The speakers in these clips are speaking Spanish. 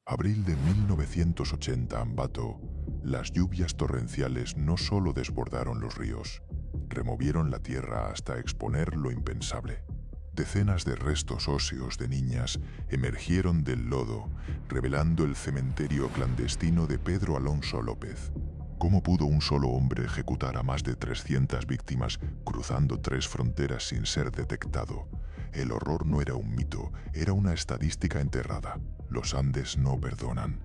Abril de 1980, Ambato. Las lluvias torrenciales no solo desbordaron los ríos, removieron la tierra hasta exponer lo impensable. Decenas de restos óseos de niñas emergieron del lodo, revelando el cementerio clandestino de Pedro Alonso López. ¿Cómo pudo un solo hombre ejecutar a más de 300 víctimas cruzando 3 fronteras sin ser detectado? El horror no era un mito, era una estadística enterrada. Los Andes no perdonan.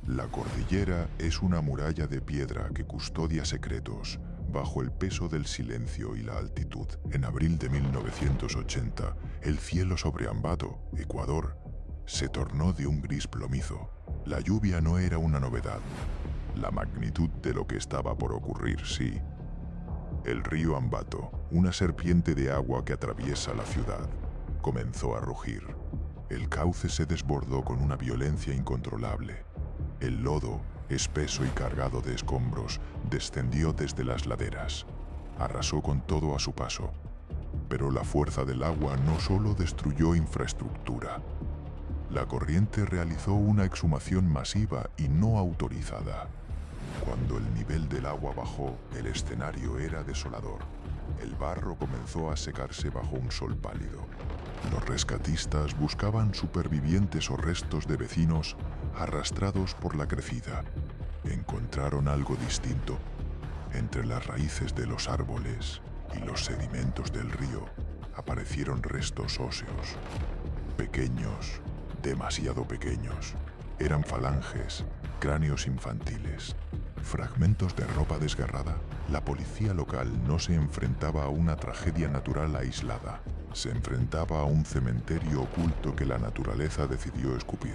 La cordillera es una muralla de piedra que custodia secretos, bajo el peso del silencio y la altitud. En abril de 1980, el cielo sobre Ambato, Ecuador, se tornó de un gris plomizo. La lluvia no era una novedad. La magnitud de lo que estaba por ocurrir, sí. El río Ambato, una serpiente de agua que atraviesa la ciudad, comenzó a rugir. El cauce se desbordó con una violencia incontrolable. El lodo, espeso y cargado de escombros, descendió desde las laderas. Arrasó con todo a su paso. Pero la fuerza del agua no solo destruyó infraestructura. La corriente realizó una exhumación masiva y no autorizada. Cuando el nivel del agua bajó, el escenario era desolador. El barro comenzó a secarse bajo un sol pálido. Los rescatistas buscaban supervivientes o restos de vecinos arrastrados por la crecida. Encontraron algo distinto. Entre las raíces de los árboles y los sedimentos del río aparecieron restos óseos. Pequeños, demasiado pequeños. Eran falanges, cráneos infantiles, fragmentos de ropa desgarrada. La policía local no se enfrentaba a una tragedia natural aislada. Se enfrentaba a un cementerio oculto que la naturaleza decidió escupir.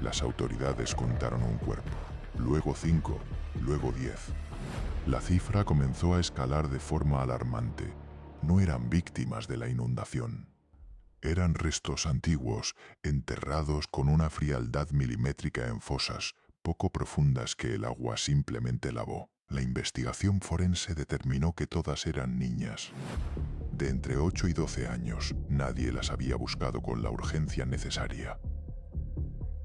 Las autoridades contaron un cuerpo, luego 5, luego 10. La cifra comenzó a escalar de forma alarmante. No eran víctimas de la inundación. Eran restos antiguos, enterrados con una frialdad milimétrica en fosas poco profundas que el agua simplemente lavó. La investigación forense determinó que todas eran niñas. De entre 8 y 12 años, nadie las había buscado con la urgencia necesaria.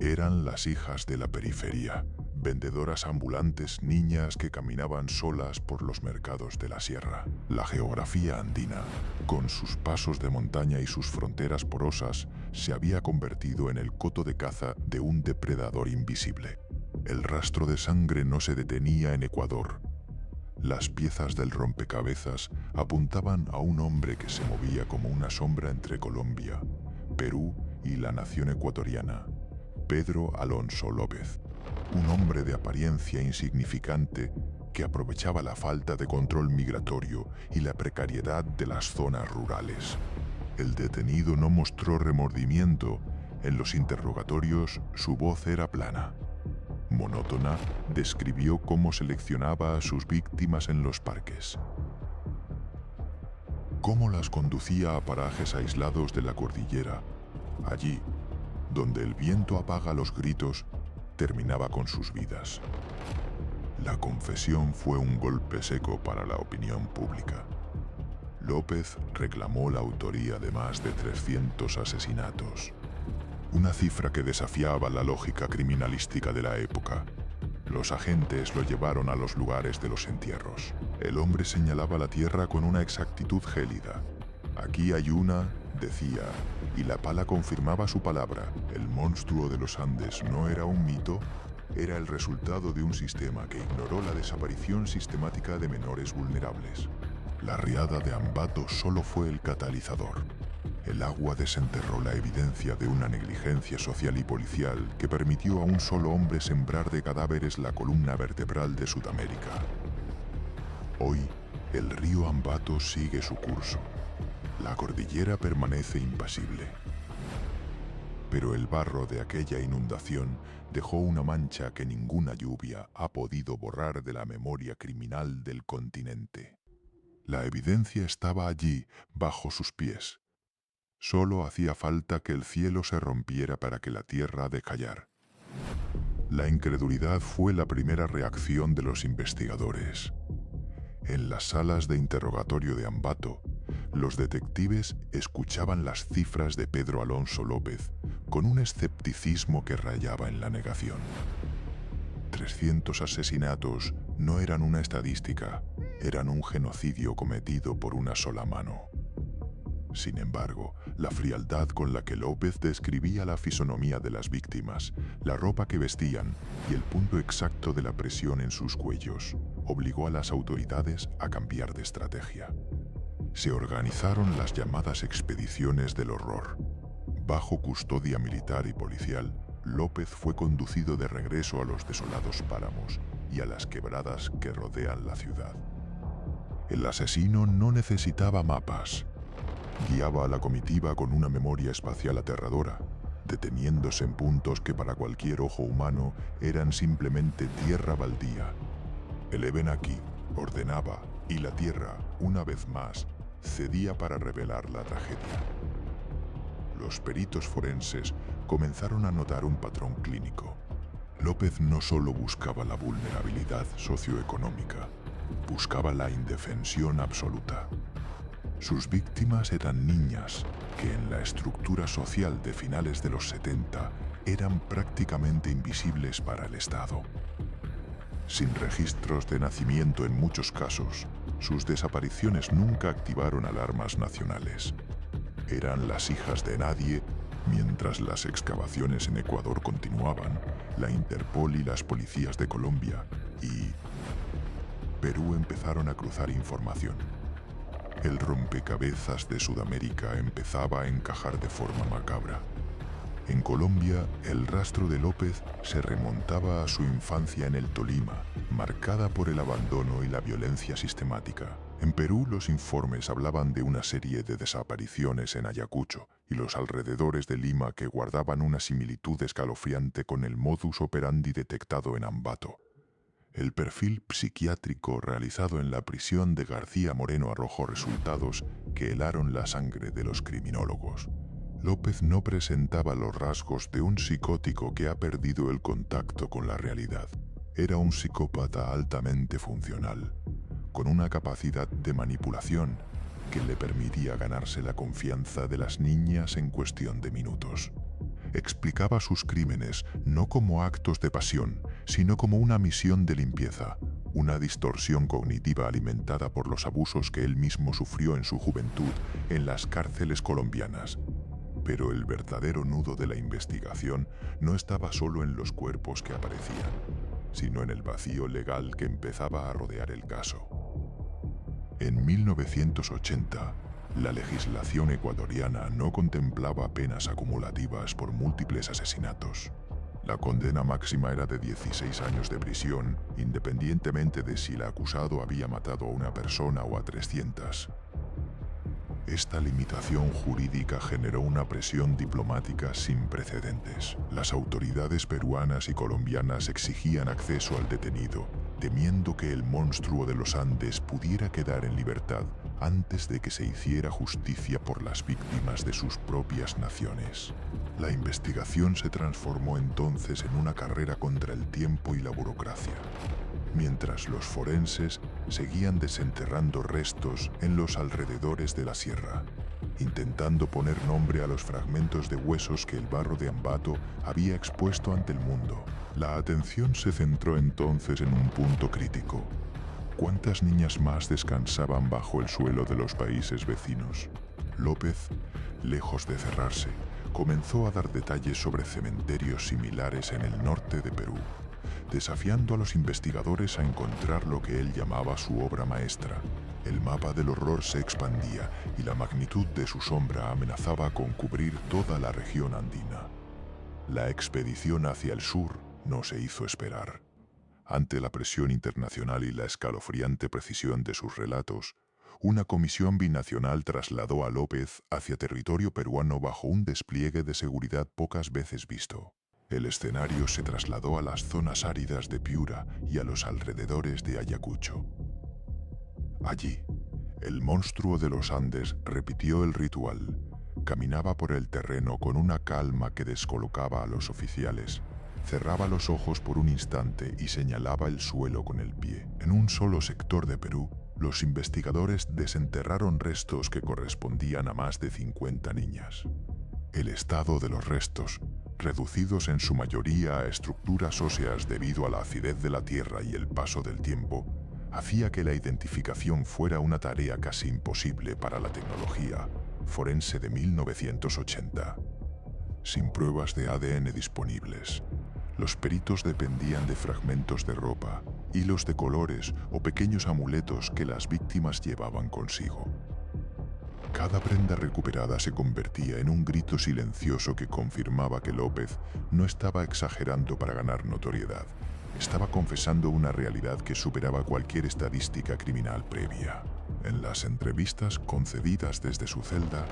Eran las hijas de la periferia, vendedoras ambulantes, niñas que caminaban solas por los mercados de la sierra. La geografía andina, con sus pasos de montaña y sus fronteras porosas, se había convertido en el coto de caza de un depredador invisible. El rastro de sangre no se detenía en Ecuador. Las piezas del rompecabezas apuntaban a un hombre que se movía como una sombra entre Colombia, Perú y la nación ecuatoriana. Pedro Alonso López, un hombre de apariencia insignificante que aprovechaba la falta de control migratorio y la precariedad de las zonas rurales. El detenido no mostró remordimiento. En los interrogatorios su voz era plana. Monótona, describió cómo seleccionaba a sus víctimas en los parques, cómo las conducía a parajes aislados de la cordillera. Allí, donde el viento apaga los gritos, terminaba con sus vidas. La confesión fue un golpe seco para la opinión pública. López reclamó la autoría de más de 300 asesinatos, una cifra que desafiaba la lógica criminalística de la época. Los agentes lo llevaron a los lugares de los entierros. El hombre señalaba la tierra con una exactitud gélida. Aquí hay una, decía, y la pala confirmaba su palabra. El monstruo de los Andes no era un mito, era el resultado de un sistema que ignoró la desaparición sistemática de menores vulnerables. La riada de Ambato solo fue el catalizador. El agua desenterró la evidencia de una negligencia social y policial que permitió a un solo hombre sembrar de cadáveres la columna vertebral de Sudamérica. Hoy, el río Ambato sigue su curso. La cordillera permanece impasible. Pero el barro de aquella inundación dejó una mancha que ninguna lluvia ha podido borrar de la memoria criminal del continente. La evidencia estaba allí, bajo sus pies. Solo hacía falta que el cielo se rompiera para que la tierra decallara. La incredulidad fue la primera reacción de los investigadores. En las salas de interrogatorio de Ambato, los detectives escuchaban las cifras de Pedro Alonso López, con un escepticismo que rayaba en la negación. 300 asesinatos no eran una estadística, eran un genocidio cometido por una sola mano. Sin embargo, la frialdad con la que López describía la fisonomía de las víctimas, la ropa que vestían y el punto exacto de la presión en sus cuellos, obligó a las autoridades a cambiar de estrategia. Se organizaron las llamadas expediciones del horror. Bajo custodia militar y policial, López fue conducido de regreso a los desolados páramos y a las quebradas que rodean la ciudad. El asesino no necesitaba mapas. Guiaba a la comitiva con una memoria espacial aterradora, deteniéndose en puntos que para cualquier ojo humano eran simplemente tierra baldía. Eleven aquí, ordenaba, y la tierra, una vez más, cedía para revelar la tragedia. Los peritos forenses comenzaron a notar un patrón clínico. López no solo buscaba la vulnerabilidad socioeconómica, buscaba la indefensión absoluta. Sus víctimas eran niñas que en la estructura social de finales de los 70 eran prácticamente invisibles para el Estado. Sin registros de nacimiento en muchos casos, sus desapariciones nunca activaron alarmas nacionales. Eran las hijas de nadie. Mientras las excavaciones en Ecuador continuaban, la Interpol y las policías de Colombia y Perú empezaron a cruzar información. El rompecabezas de Sudamérica empezaba a encajar de forma macabra. En Colombia, el rastro de López se remontaba a su infancia en el Tolima, marcada por el abandono y la violencia sistemática. En Perú, los informes hablaban de una serie de desapariciones en Ayacucho y los alrededores de Lima que guardaban una similitud escalofriante con el modus operandi detectado en Ambato. El perfil psiquiátrico realizado en la prisión de García Moreno arrojó resultados que helaron la sangre de los criminólogos. López no presentaba los rasgos de un psicótico que ha perdido el contacto con la realidad. Era un psicópata altamente funcional, con una capacidad de manipulación que le permitía ganarse la confianza de las niñas en cuestión de minutos. Explicaba sus crímenes no como actos de pasión, sino como una misión de limpieza, una distorsión cognitiva alimentada por los abusos que él mismo sufrió en su juventud en las cárceles colombianas. Pero el verdadero nudo de la investigación no estaba solo en los cuerpos que aparecían, sino en el vacío legal que empezaba a rodear el caso. En 1980, la legislación ecuatoriana no contemplaba penas acumulativas por múltiples asesinatos. La condena máxima era de 16 años de prisión, independientemente de si el acusado había matado a una persona o a 300. Esta limitación jurídica generó una presión diplomática sin precedentes. Las autoridades peruanas y colombianas exigían acceso al detenido, temiendo que el monstruo de los Andes pudiera quedar en libertad antes de que se hiciera justicia por las víctimas de sus propias naciones. La investigación se transformó entonces en una carrera contra el tiempo y la burocracia. Mientras los forenses seguían desenterrando restos en los alrededores de la sierra, intentando poner nombre a los fragmentos de huesos que el barro de Ambato había expuesto ante el mundo. La atención se centró entonces en un punto crítico. ¿Cuántas niñas más descansaban bajo el suelo de los países vecinos? López, lejos de cerrarse, comenzó a dar detalles sobre cementerios similares en el norte de Perú, desafiando a los investigadores a encontrar lo que él llamaba su obra maestra. El mapa del horror se expandía y la magnitud de su sombra amenazaba con cubrir toda la región andina. La expedición hacia el sur no se hizo esperar. Ante la presión internacional y la escalofriante precisión de sus relatos, una comisión binacional trasladó a López hacia territorio peruano bajo un despliegue de seguridad pocas veces visto. El escenario se trasladó a las zonas áridas de Piura y a los alrededores de Ayacucho. Allí, el monstruo de los Andes repitió el ritual. Caminaba por el terreno con una calma que descolocaba a los oficiales. Cerraba los ojos por un instante y señalaba el suelo con el pie. En un solo sector de Perú, los investigadores desenterraron restos que correspondían a más de 50 niñas. El estado de los restos, reducidos en su mayoría a estructuras óseas debido a la acidez de la tierra y el paso del tiempo, hacía que la identificación fuera una tarea casi imposible para la tecnología forense de 1980. Sin pruebas de ADN disponibles, los peritos dependían de fragmentos de ropa, hilos de colores o pequeños amuletos que las víctimas llevaban consigo. Cada prenda recuperada se convertía en un grito silencioso que confirmaba que López no estaba exagerando para ganar notoriedad. Estaba confesando una realidad que superaba cualquier estadística criminal previa. En las entrevistas concedidas desde su celda,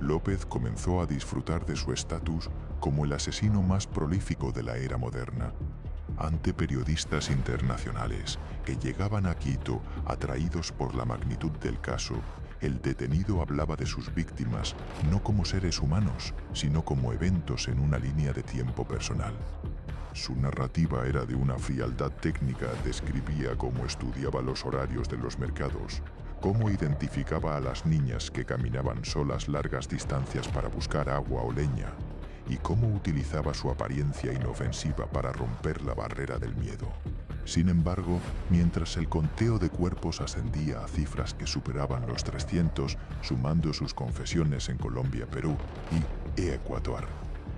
López comenzó a disfrutar de su estatus como el asesino más prolífico de la era moderna. Ante periodistas internacionales que llegaban a Quito atraídos por la magnitud del caso, el detenido hablaba de sus víctimas no como seres humanos, sino como eventos en una línea de tiempo personal. Su narrativa era de una frialdad técnica, describía cómo estudiaba los horarios de los mercados, cómo identificaba a las niñas que caminaban solas largas distancias para buscar agua o leña, y cómo utilizaba su apariencia inofensiva para romper la barrera del miedo. Sin embargo, mientras el conteo de cuerpos ascendía a cifras que superaban los 300, sumando sus confesiones en Colombia, Perú y Ecuador,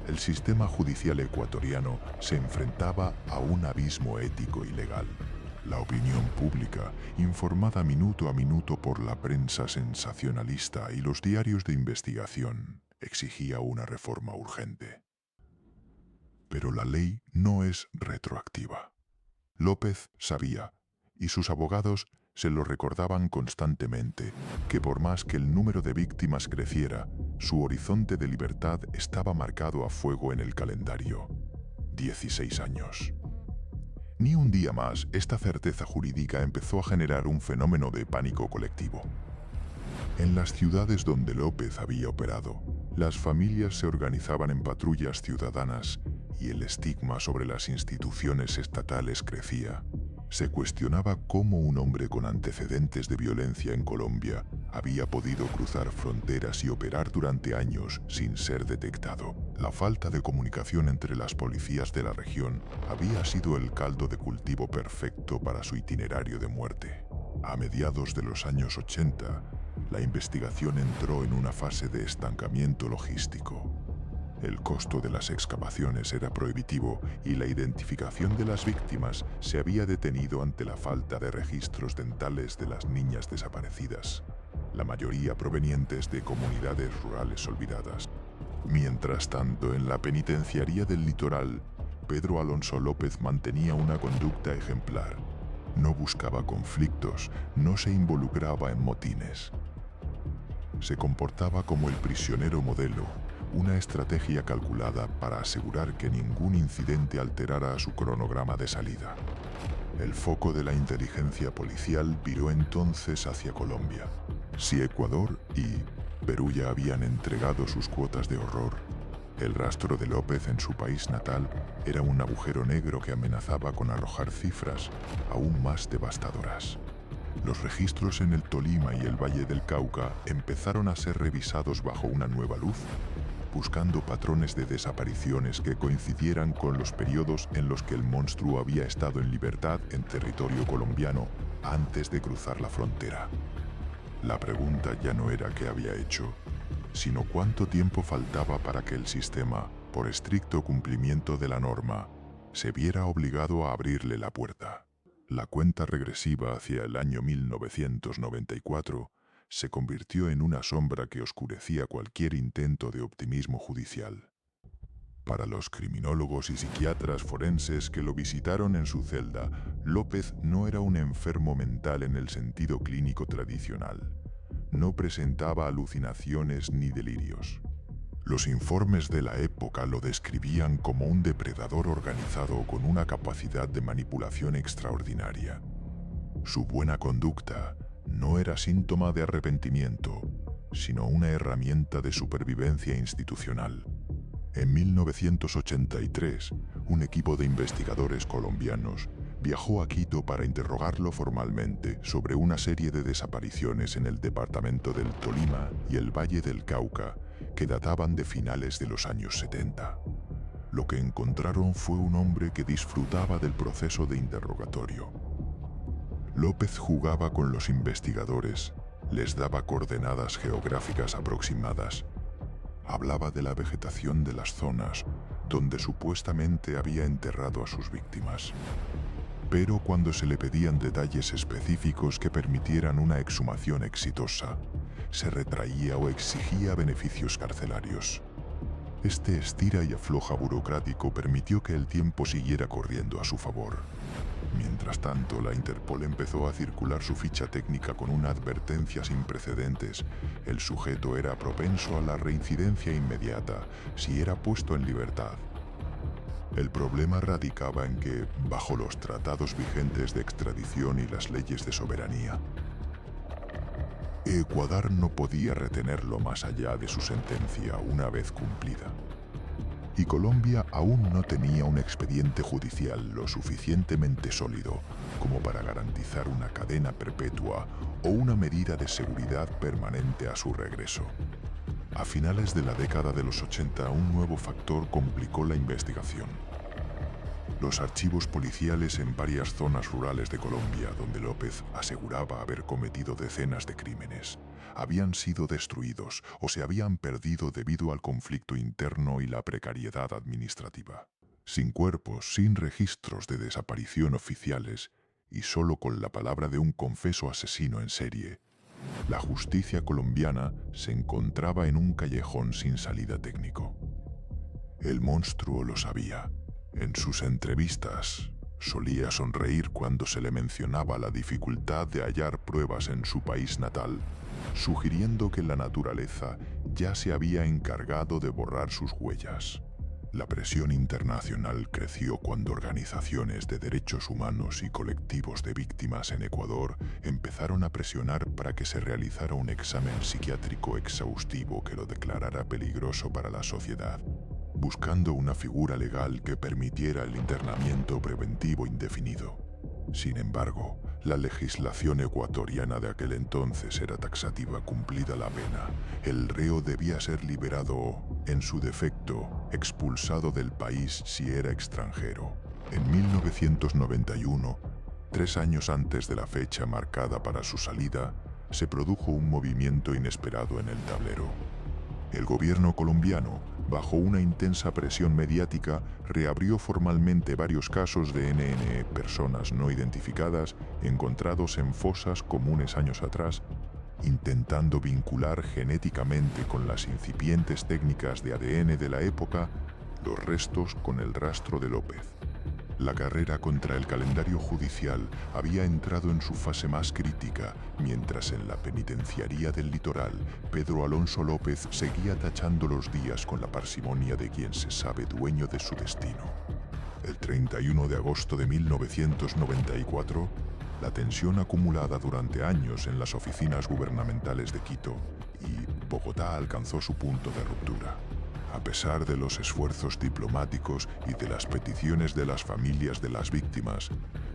el sistema judicial ecuatoriano se enfrentaba a un abismo ético y legal. La opinión pública, informada minuto a minuto por la prensa sensacionalista y los diarios de investigación, exigía una reforma urgente. Pero la ley no es retroactiva. López sabía, y sus abogados se lo recordaban constantemente, que por más que el número de víctimas creciera, su horizonte de libertad estaba marcado a fuego en el calendario: 16 años. Ni un día más, esta certeza jurídica empezó a generar un fenómeno de pánico colectivo. En las ciudades donde López había operado, las familias se organizaban en patrullas ciudadanas y el estigma sobre las instituciones estatales crecía. Se cuestionaba cómo un hombre con antecedentes de violencia en Colombia había podido cruzar fronteras y operar durante años sin ser detectado. La falta de comunicación entre las policías de la región había sido el caldo de cultivo perfecto para su itinerario de muerte. A mediados de los años 80, la investigación entró en una fase de estancamiento logístico. El costo de las excavaciones era prohibitivo y la identificación de las víctimas se había detenido ante la falta de registros dentales de las niñas desaparecidas, la mayoría provenientes de comunidades rurales olvidadas. Mientras tanto, en la penitenciaría del Litoral, Pedro Alonso López mantenía una conducta ejemplar. No buscaba conflictos, no se involucraba en motines. Se comportaba como el prisionero modelo, una estrategia calculada para asegurar que ningún incidente alterara su cronograma de salida. El foco de la inteligencia policial viró entonces hacia Colombia. Si Ecuador y Perú ya habían entregado sus cuotas de horror, el rastro de López en su país natal era un agujero negro que amenazaba con arrojar cifras aún más devastadoras. Los registros en el Tolima y el Valle del Cauca empezaron a ser revisados bajo una nueva luz, buscando patrones de desapariciones que coincidieran con los periodos en los que el monstruo había estado en libertad en territorio colombiano antes de cruzar la frontera. La pregunta ya no era qué había hecho, sino cuánto tiempo faltaba para que el sistema, por estricto cumplimiento de la norma, se viera obligado a abrirle la puerta. La cuenta regresiva hacia el año 1994 se convirtió en una sombra que oscurecía cualquier intento de optimismo judicial. Para los criminólogos y psiquiatras forenses que lo visitaron en su celda, López no era un enfermo mental en el sentido clínico tradicional. No presentaba alucinaciones ni delirios. Los informes de la época lo describían como un depredador organizado con una capacidad de manipulación extraordinaria. Su buena conducta no era síntoma de arrepentimiento, sino una herramienta de supervivencia institucional. En 1983, un equipo de investigadores colombianos viajó a Quito para interrogarlo formalmente sobre una serie de desapariciones en el departamento del Tolima y el Valle del Cauca que databan de finales de los años 70. Lo que encontraron fue un hombre que disfrutaba del proceso de interrogatorio. López jugaba con los investigadores, les daba coordenadas geográficas aproximadas, hablaba de la vegetación de las zonas donde supuestamente había enterrado a sus víctimas. Pero cuando se le pedían detalles específicos que permitieran una exhumación exitosa, se retraía o exigía beneficios carcelarios. Este estira y afloja burocrático permitió que el tiempo siguiera corriendo a su favor. Mientras tanto, la Interpol empezó a circular su ficha técnica con una advertencia sin precedentes. El sujeto era propenso a la reincidencia inmediata si era puesto en libertad. El problema radicaba en que, bajo los tratados vigentes de extradición y las leyes de soberanía, Ecuador no podía retenerlo más allá de su sentencia una vez cumplida. Y Colombia aún no tenía un expediente judicial lo suficientemente sólido como para garantizar una cadena perpetua o una medida de seguridad permanente a su regreso. A finales de la década de los 80, un nuevo factor complicó la investigación. Los archivos policiales en varias zonas rurales de Colombia, donde López aseguraba haber cometido decenas de crímenes, habían sido destruidos o se habían perdido debido al conflicto interno y la precariedad administrativa. Sin cuerpos, sin registros de desaparición oficiales y solo con la palabra de un confeso asesino en serie, la justicia colombiana se encontraba en un callejón sin salida técnico. El monstruo lo sabía. En sus entrevistas, solía sonreír cuando se le mencionaba la dificultad de hallar pruebas en su país natal, sugiriendo que la naturaleza ya se había encargado de borrar sus huellas. La presión internacional creció cuando organizaciones de derechos humanos y colectivos de víctimas en Ecuador empezaron a presionar para que se realizara un examen psiquiátrico exhaustivo que lo declarara peligroso para la sociedad, buscando una figura legal que permitiera el internamiento preventivo indefinido. Sin embargo, la legislación ecuatoriana de aquel entonces era taxativa. Cumplida la pena, el reo debía ser liberado o, en su defecto, expulsado del país si era extranjero. En 1991, 3 años antes de la fecha marcada para su salida, se produjo un movimiento inesperado en el tablero. El gobierno colombiano, bajo una intensa presión mediática, reabrió formalmente varios casos de NNE, personas no identificadas, encontrados en fosas comunes años atrás, intentando vincular genéticamente con las incipientes técnicas de ADN de la época los restos con el rastro de López. La carrera contra el calendario judicial había entrado en su fase más crítica, mientras en la penitenciaría del Litoral, Pedro Alonso López seguía tachando los días con la parsimonia de quien se sabe dueño de su destino. El 31 de agosto de 1994, la tensión acumulada durante años en las oficinas gubernamentales de Quito y Bogotá alcanzó su punto de ruptura. A pesar de los esfuerzos diplomáticos y de las peticiones de las familias de las víctimas,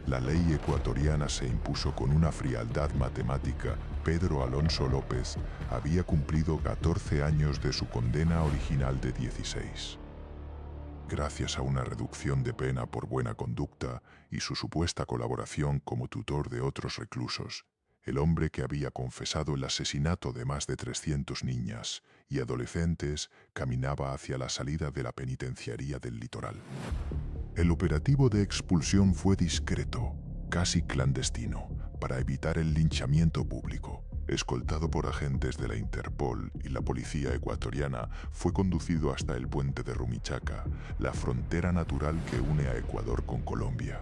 la ley ecuatoriana se impuso con una frialdad matemática. Pedro Alonso López había cumplido 14 años de su condena original de 16. Gracias a una reducción de pena por buena conducta y su supuesta colaboración como tutor de otros reclusos, el hombre que había confesado el asesinato de más de 300 niñas y adolescentes caminaba hacia la salida de la penitenciaría del Litoral. El operativo de expulsión fue discreto, casi clandestino, para evitar el linchamiento público. Escoltado por agentes de la Interpol y la policía ecuatoriana, fue conducido hasta el puente de Rumichaca, la frontera natural que une a Ecuador con Colombia.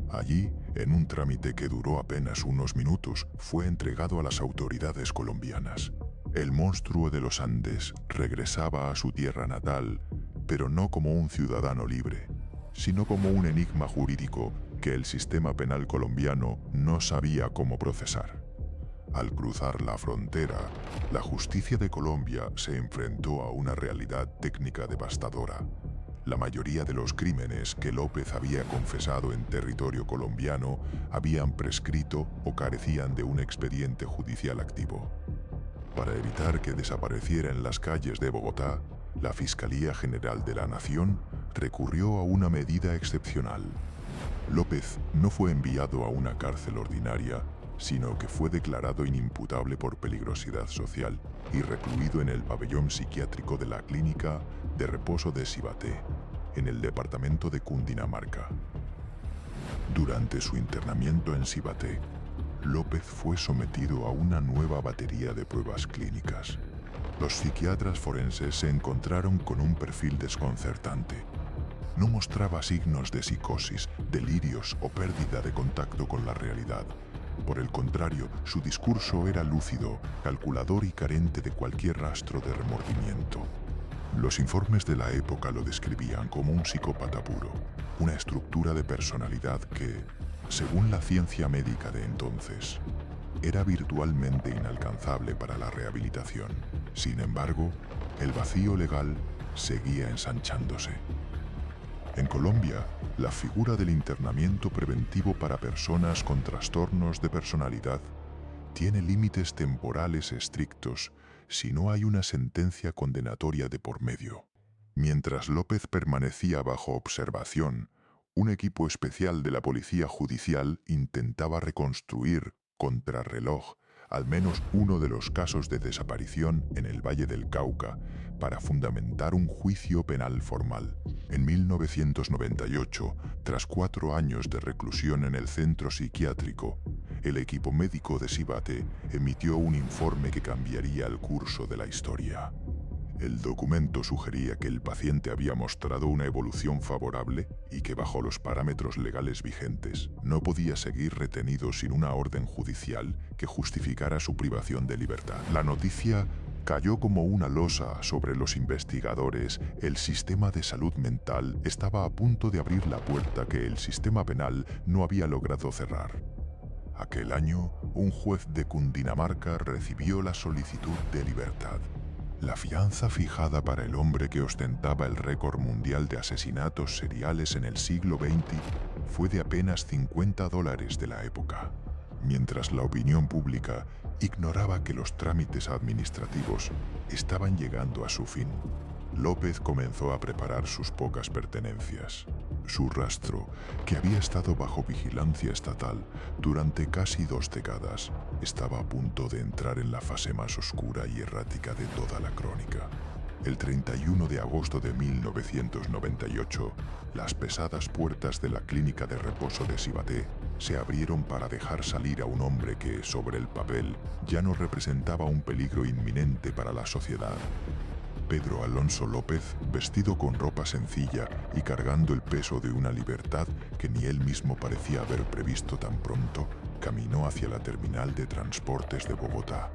Allí, en un trámite que duró apenas unos minutos, fue entregado a las autoridades colombianas. El monstruo de los Andes regresaba a su tierra natal, pero no como un ciudadano libre, sino como un enigma jurídico que el sistema penal colombiano no sabía cómo procesar. Al cruzar la frontera, la justicia de Colombia se enfrentó a una realidad técnica devastadora. La mayoría de los crímenes que López había confesado en territorio colombiano habían prescrito o carecían de un expediente judicial activo. Para evitar que desapareciera en las calles de Bogotá, la Fiscalía General de la Nación recurrió a una medida excepcional. López no fue enviado a una cárcel ordinaria, sino que fue declarado inimputable por peligrosidad social y recluido en el pabellón psiquiátrico de la Clínica de Reposo de Sivaté, en el departamento de Cundinamarca. Durante su internamiento en Sivaté, López fue sometido a una nueva batería de pruebas clínicas. Los psiquiatras forenses se encontraron con un perfil desconcertante. No mostraba signos de psicosis, delirios o pérdida de contacto con la realidad. Por el contrario, su discurso era lúcido, calculador y carente de cualquier rastro de remordimiento. Los informes de la época lo describían como un psicópata puro, una estructura de personalidad que, según la ciencia médica de entonces, era virtualmente inalcanzable para la rehabilitación. Sin embargo, el vacío legal seguía ensanchándose. En Colombia, la figura del internamiento preventivo para personas con trastornos de personalidad tiene límites temporales estrictos si no hay una sentencia condenatoria de por medio. Mientras López permanecía bajo observación, un equipo especial de la Policía Judicial intentaba reconstruir, contrarreloj, al menos uno de los casos de desaparición en el Valle del Cauca para fundamentar un juicio penal formal. En 1998, tras 4 años de reclusión en el centro psiquiátrico, el equipo médico de Sivaté emitió un informe que cambiaría el curso de la historia. El documento sugería que el paciente había mostrado una evolución favorable y que bajo los parámetros legales vigentes no podía seguir retenido sin una orden judicial que justificara su privación de libertad. La noticia cayó como una losa sobre los investigadores. El sistema de salud mental estaba a punto de abrir la puerta que el sistema penal no había logrado cerrar. Aquel año, un juez de Cundinamarca recibió la solicitud de libertad. La fianza fijada para el hombre que ostentaba el récord mundial de asesinatos seriales en el siglo XX fue de apenas $50 de la época. Mientras la opinión pública ignoraba que los trámites administrativos estaban llegando a su fin, López comenzó a preparar sus pocas pertenencias. Su rastro, que había estado bajo vigilancia estatal durante casi 2 décadas, estaba a punto de entrar en la fase más oscura y errática de toda la crónica. El 31 de agosto de 1998, las pesadas puertas de la Clínica de Reposo de Sivaté se abrieron para dejar salir a un hombre que, sobre el papel, ya no representaba un peligro inminente para la sociedad. Pedro Alonso López, vestido con ropa sencilla y cargando el peso de una libertad que ni él mismo parecía haber previsto tan pronto, caminó hacia la terminal de transportes de Bogotá.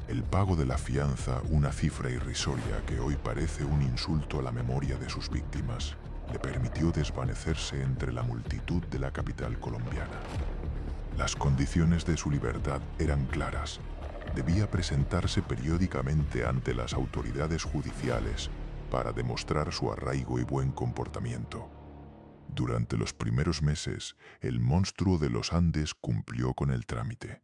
El pago de la fianza, una cifra irrisoria que hoy parece un insulto a la memoria de sus víctimas, le permitió desvanecerse entre la multitud de la capital colombiana. Las condiciones de su libertad eran claras. Debía presentarse periódicamente ante las autoridades judiciales para demostrar su arraigo y buen comportamiento. Durante los primeros meses, el monstruo de los Andes cumplió con el trámite.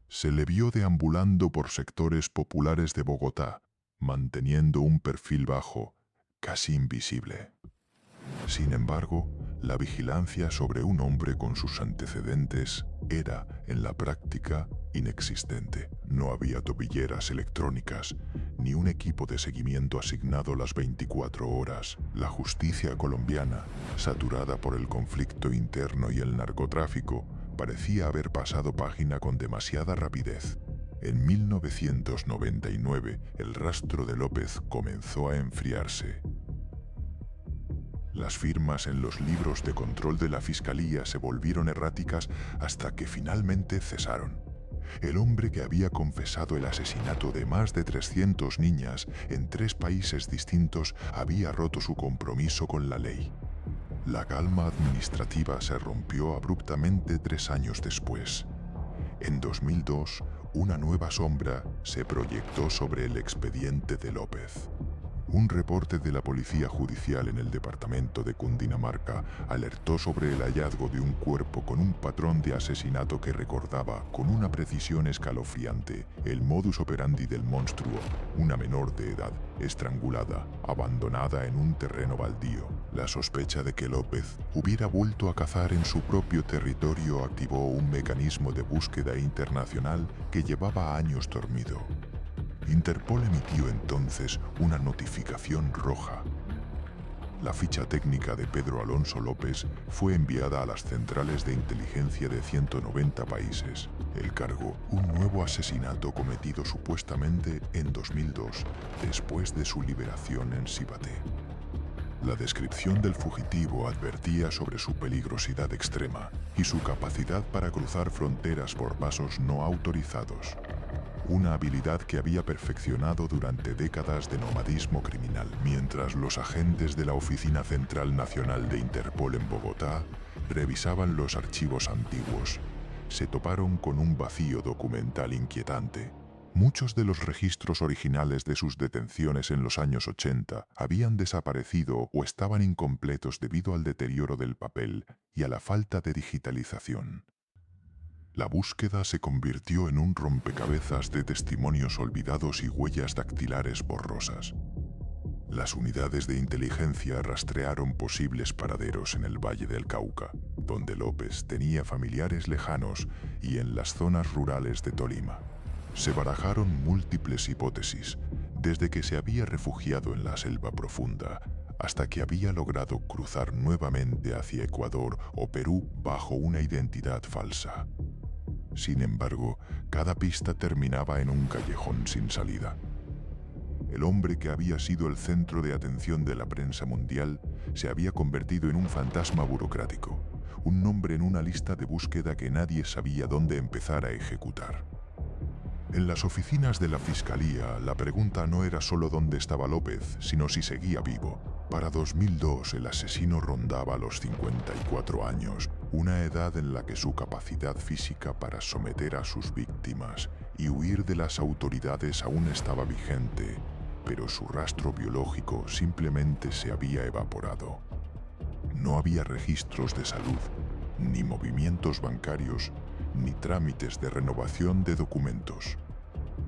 Se le vio deambulando por sectores populares de Bogotá, manteniendo un perfil bajo, casi invisible. Sin embargo, la vigilancia sobre un hombre con sus antecedentes era, en la práctica, inexistente. No había tobilleras electrónicas, ni un equipo de seguimiento asignado las 24 horas. La justicia colombiana, saturada por el conflicto interno y el narcotráfico, parecía haber pasado página con demasiada rapidez. En 1999, el rastro de López comenzó a enfriarse. Las firmas en los libros de control de la Fiscalía se volvieron erráticas hasta que finalmente cesaron. El hombre que había confesado el asesinato de más de 300 niñas en 3 países distintos había roto su compromiso con la ley. La calma administrativa se rompió abruptamente 3 años después. En 2002, una nueva sombra se proyectó sobre el expediente de López. Un reporte de la Policía Judicial en el departamento de Cundinamarca alertó sobre el hallazgo de un cuerpo con un patrón de asesinato que recordaba con una precisión escalofriante el modus operandi del monstruo, una menor de edad, estrangulada, abandonada en un terreno baldío. La sospecha de que López hubiera vuelto a cazar en su propio territorio activó un mecanismo de búsqueda internacional que llevaba años dormido. Interpol emitió entonces una notificación roja. La ficha técnica de Pedro Alonso López fue enviada a las centrales de inteligencia de 190 países. El cargo, un nuevo asesinato cometido supuestamente en 2002, después de su liberación en Sibate. La descripción del fugitivo advertía sobre su peligrosidad extrema y su capacidad para cruzar fronteras por pasos no autorizados. Una habilidad que había perfeccionado durante décadas de nomadismo criminal. Mientras los agentes de la Oficina Central Nacional de Interpol en Bogotá revisaban los archivos antiguos, se toparon con un vacío documental inquietante. Muchos de los registros originales de sus detenciones en los años 80 habían desaparecido o estaban incompletos debido al deterioro del papel y a la falta de digitalización. La búsqueda se convirtió en un rompecabezas de testimonios olvidados y huellas dactilares borrosas. Las unidades de inteligencia rastrearon posibles paraderos en el Valle del Cauca, donde López tenía familiares lejanos, y en las zonas rurales de Tolima. Se barajaron múltiples hipótesis, desde que se había refugiado en la selva profunda, hasta que había logrado cruzar nuevamente hacia Ecuador o Perú bajo una identidad falsa. Sin embargo, cada pista terminaba en un callejón sin salida. El hombre que había sido el centro de atención de la prensa mundial se había convertido en un fantasma burocrático, un nombre en una lista de búsqueda que nadie sabía dónde empezar a ejecutar. En las oficinas de la Fiscalía, la pregunta no era solo dónde estaba López, sino si seguía vivo. Para 2002, el asesino rondaba los 54 años, una edad en la que su capacidad física para someter a sus víctimas y huir de las autoridades aún estaba vigente, pero su rastro biológico simplemente se había evaporado. No había registros de salud, ni movimientos bancarios, ni trámites de renovación de documentos.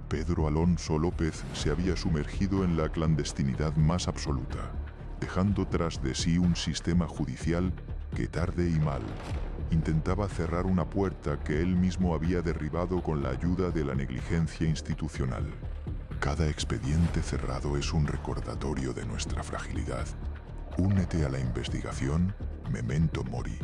Pedro Alonso López se había sumergido en la clandestinidad más absoluta, dejando tras de sí un sistema judicial que tarde y mal intentaba cerrar una puerta que él mismo había derribado con la ayuda de la negligencia institucional. Cada expediente cerrado es un recordatorio de nuestra fragilidad. Únete a la investigación Memento Mori.